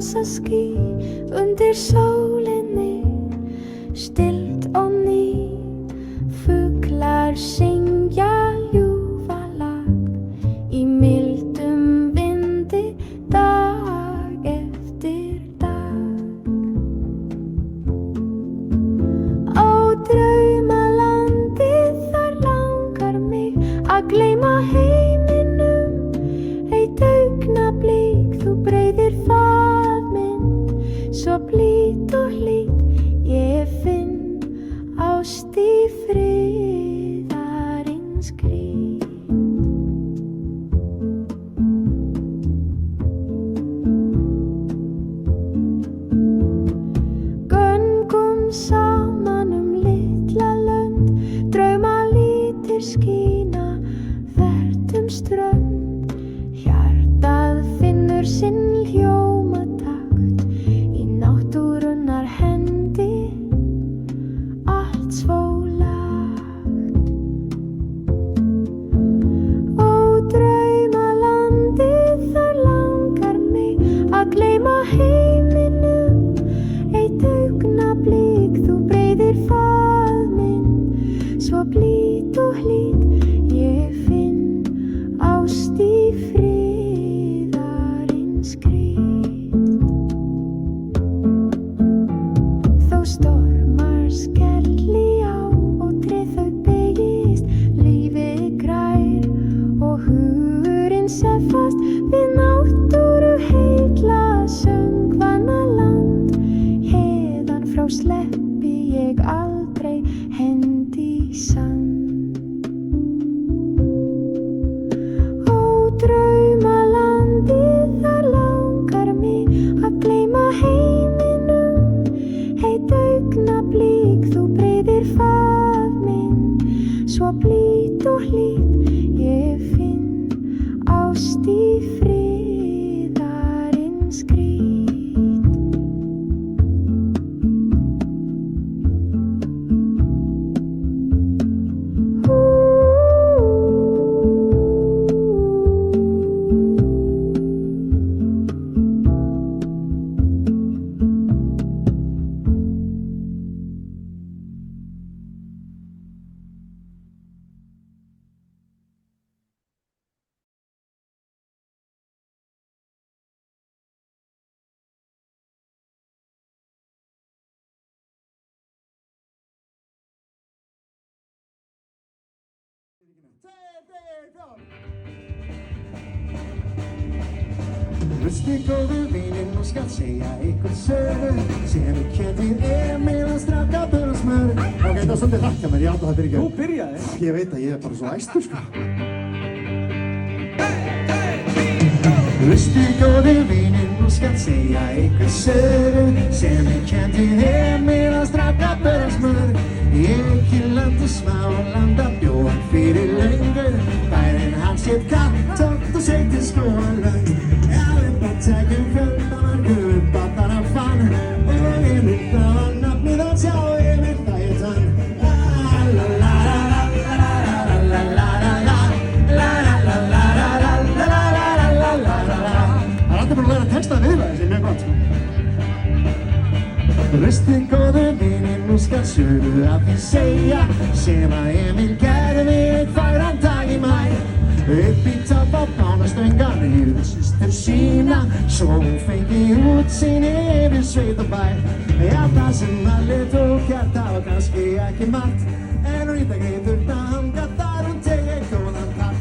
dansaský undir sólinni, stillt og ný, fuglar syngja ljúfa lag í mildum vindi dag eftir dag. Á draumalandi þar langar mig að gleyma heiminum, eitt augnablik þú breiðir fað minn, svo blít og hlýt ég finn ást í friðarins gríð. Göngum saman litla lönd, draumalítir skína verðum strönd, hjartað finnur sinn hljómatakt í náttúrunnar hendi, allt svo lagt. Ó draumalandi þar langar mig að gleyma heiminum, eitt augnablik þú breiðir fað minn, svo blít og hlýt ég finn ást í friðarins gríð. Þó stormar skelli á og tréð þau beygist, lífið grær og hugurinn sefast við náttúru heilla söngvana land. Héðan frá sleppi ég aldrei hendi í sand. Ó draumalandi þar langar mig að gleyma heiminum, eitt augnablik þú breiðir fað minn, svo blít og hlýt ég finn ást í friðarins gríð. Hlustið góðu vinir, nú skal segja ykkur sögu sem við kennir Emil að straka börn og smör. Ok, það var svolítið hrakka mér, ég átti það fyrir ekki. Þú byrjaði. Ég veit að ég er bara svo æstur, sko. Hlustið góðu vinir, nú skal segja ykkur sögu sem við kennir Emil að straka börn og smör. Ekki landi smá, landa bjór fyrir löngu, bærin hans hét Kattótt og segti skólan. Tækjum fjöldanar, guðbátarnar fann, og Emil það var nafnið hans, já Emil það hét hann. Það er alltaf bara að læra textaði viðlagi sem er mjög gott, sko. Hlustið góðu vinir, nú skal sögu af því segja sem að Emil gerði einn fagran dag í maí. Upp í topp á Bánastöngan yfir systur sína, svo hún fengi útsýn yfir sveit og bæ. Já, það sem allir tók hjarta og kannski ekki margt, en hún ítak heitur það hanga þar hún tegir góðan part.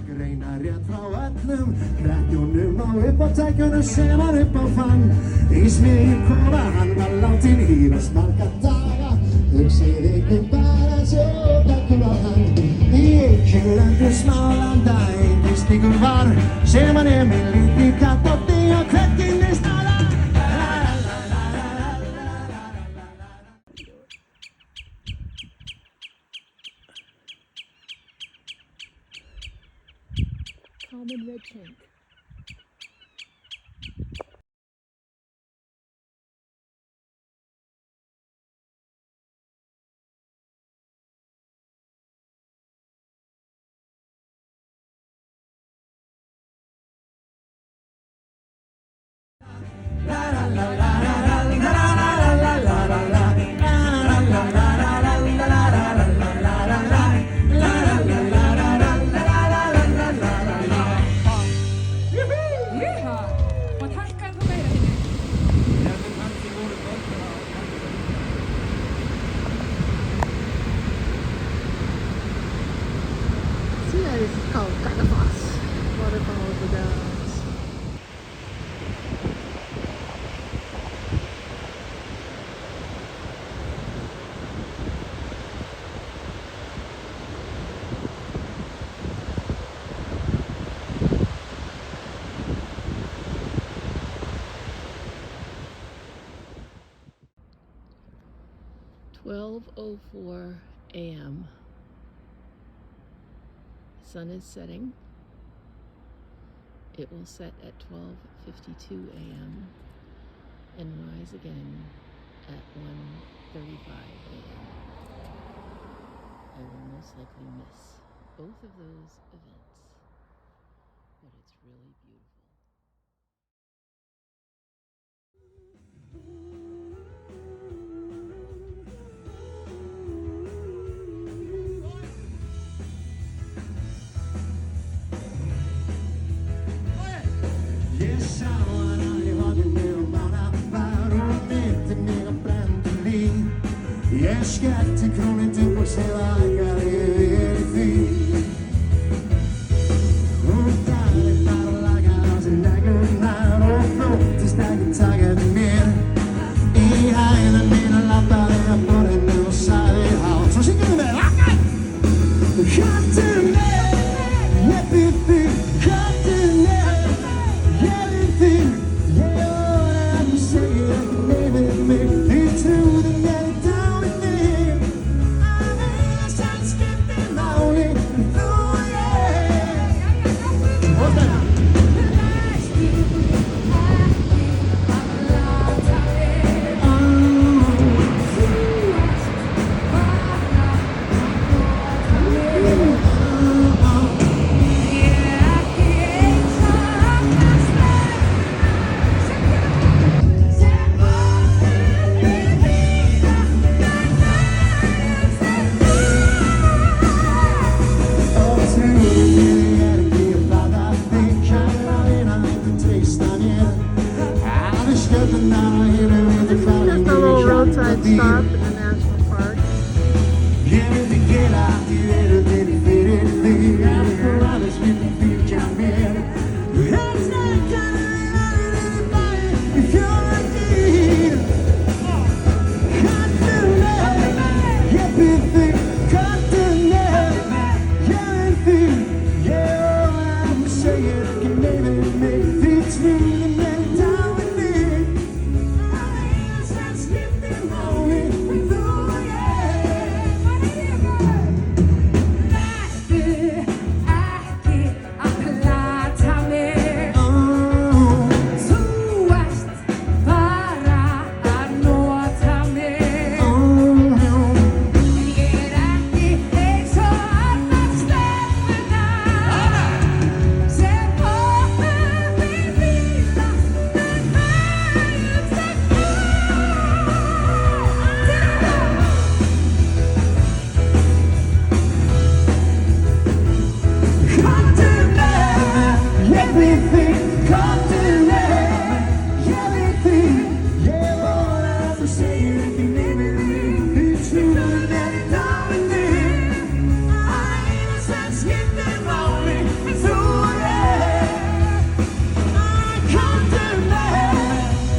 greinar rétt frá öllum hrekkjunum og upp á tækjunum sem hann upp á fann. Í smiðjum koma hann var látin hýrast marga daga. Hugsið ykkur bara svo takkum á hann. Í Eykjulandi smálanda engin slíkur var sem hann með lítið kattótti og kveddinni stala. Common redshank. Og takka ennþá meira hinni. See, that is called Gagafas. Waterfall of the Downs. "12:04 a.m. Sun is setting. It will set at 12:52 a.m. and rise again at 1:35 a.m. I will most likely miss both of those events, but it's really beautiful." Yes, I wanna have a little manna, varum inte mer brändli. Jag skatte kronen till på sig lagar i fy. Och där är bara lagar till lägorna och flott stängt taget mer. I hejden mina lappar är på den nu och säger allt. Så sjunger vi med. Katten ner, jättefin, katten ner. Everything, yeah, I'm saying, baby, make me through the night down with me. I mean, I start skipping lonely, oh yeah. What's that? Just a little roadside stop in the national park. Down with me. I mean, I start sleeping lonely.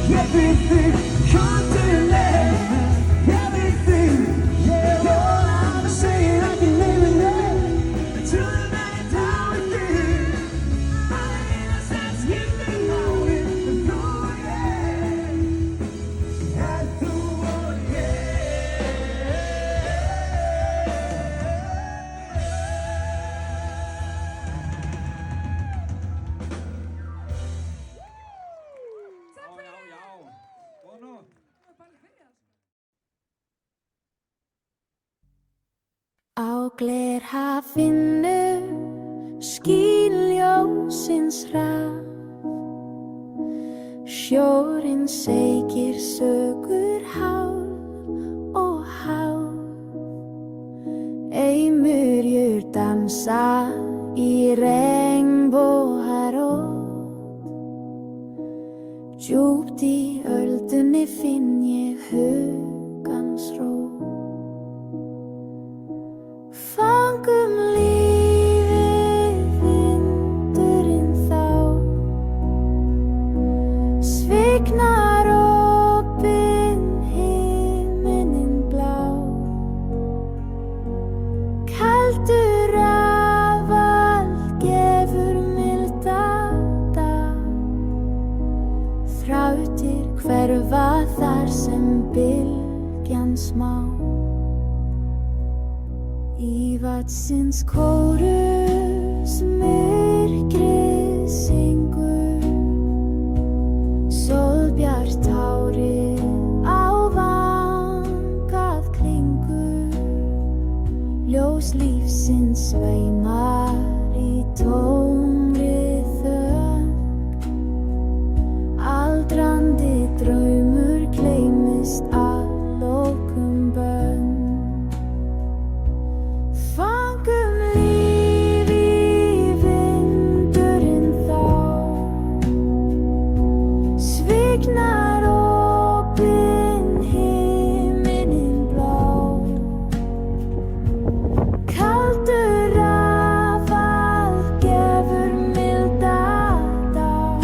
everything, continent, everything, yeah. All I'm saying, I can name it, yeah. Until the night down within, all the innocence you can know it, through, yeah. And through, yeah. Á glerhafinu skín ljósins raf. Sjórinn segir sögur hálf og hálf. Eimurjur dansa í regnbogarót. Djúpt í öldunni finn ég hugans ró. Fangum lífið vindurinn þá. Sviknar opinn himinninn blá. Kaldur rafall gefur milda dag. Þrautir hverfa þar sem bylgjan smá. Í vatsins kórus myrkrið syngur. Sólbjart hárið á vangað klingur. Ljós lífsins sveimar í tómri þögn. Aldrandi draumur gleymist að lokum bönn. Fangum líf í vindurinn þá. Sviknar opinn himinninn blá. Kaldur rafall gefur milda dag.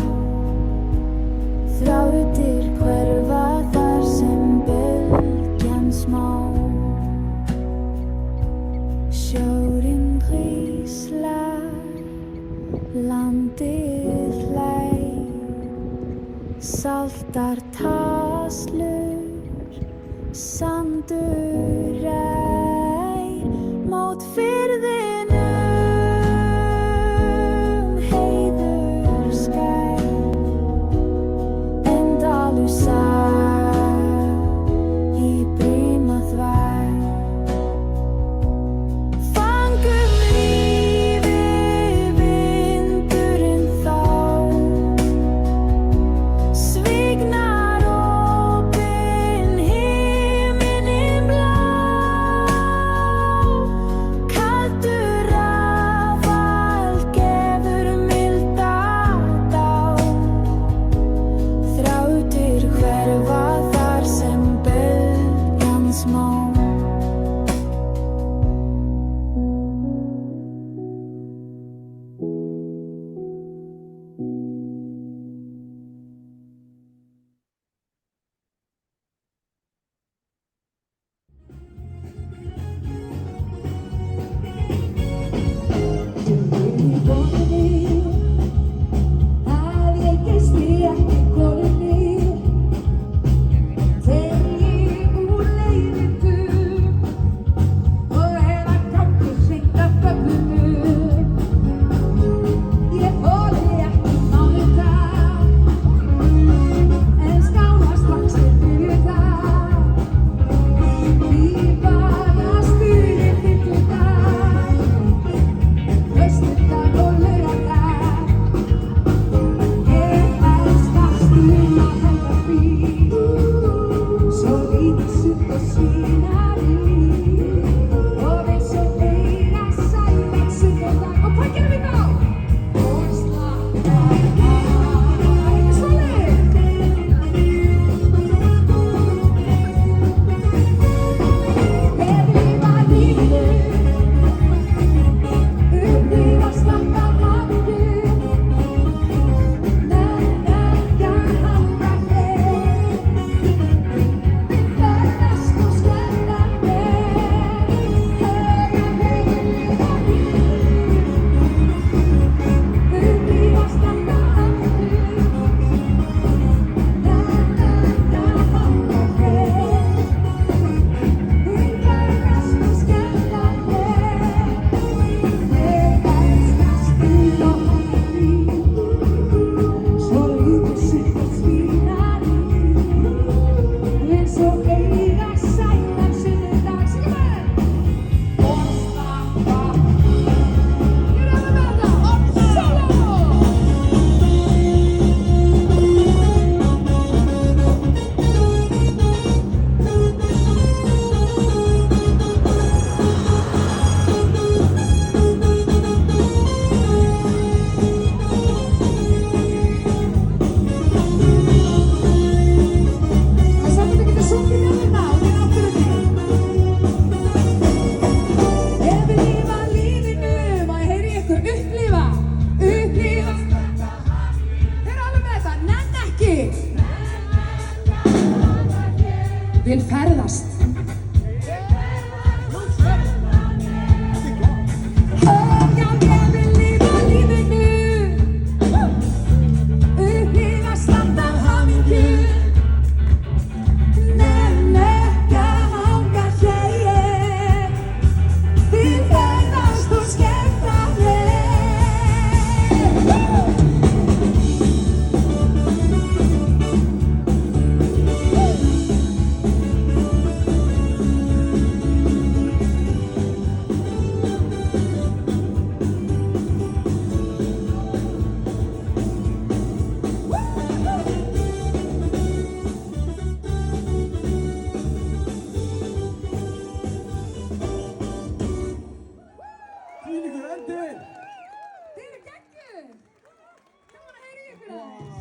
Þrautir hverfa þar sem bylgjan smá. Sjórinn hríslar, landið hlær. Saltar taslur, sandur rær. Mót firðinum heiður skær. Endalausar í brima þvær. Fangum líf í vindurinn þá. Sviknar opinn himinninn blá. Kaldur vil ferðast. Og já, ég vil lifa lífinu, upplifa samt af hamingju. Nenn ekki að hanga hér, vil ferðast og skemmta mér. Þvílíkur endir! Þið eru geggjuð! Gaman að heyra í ykkur.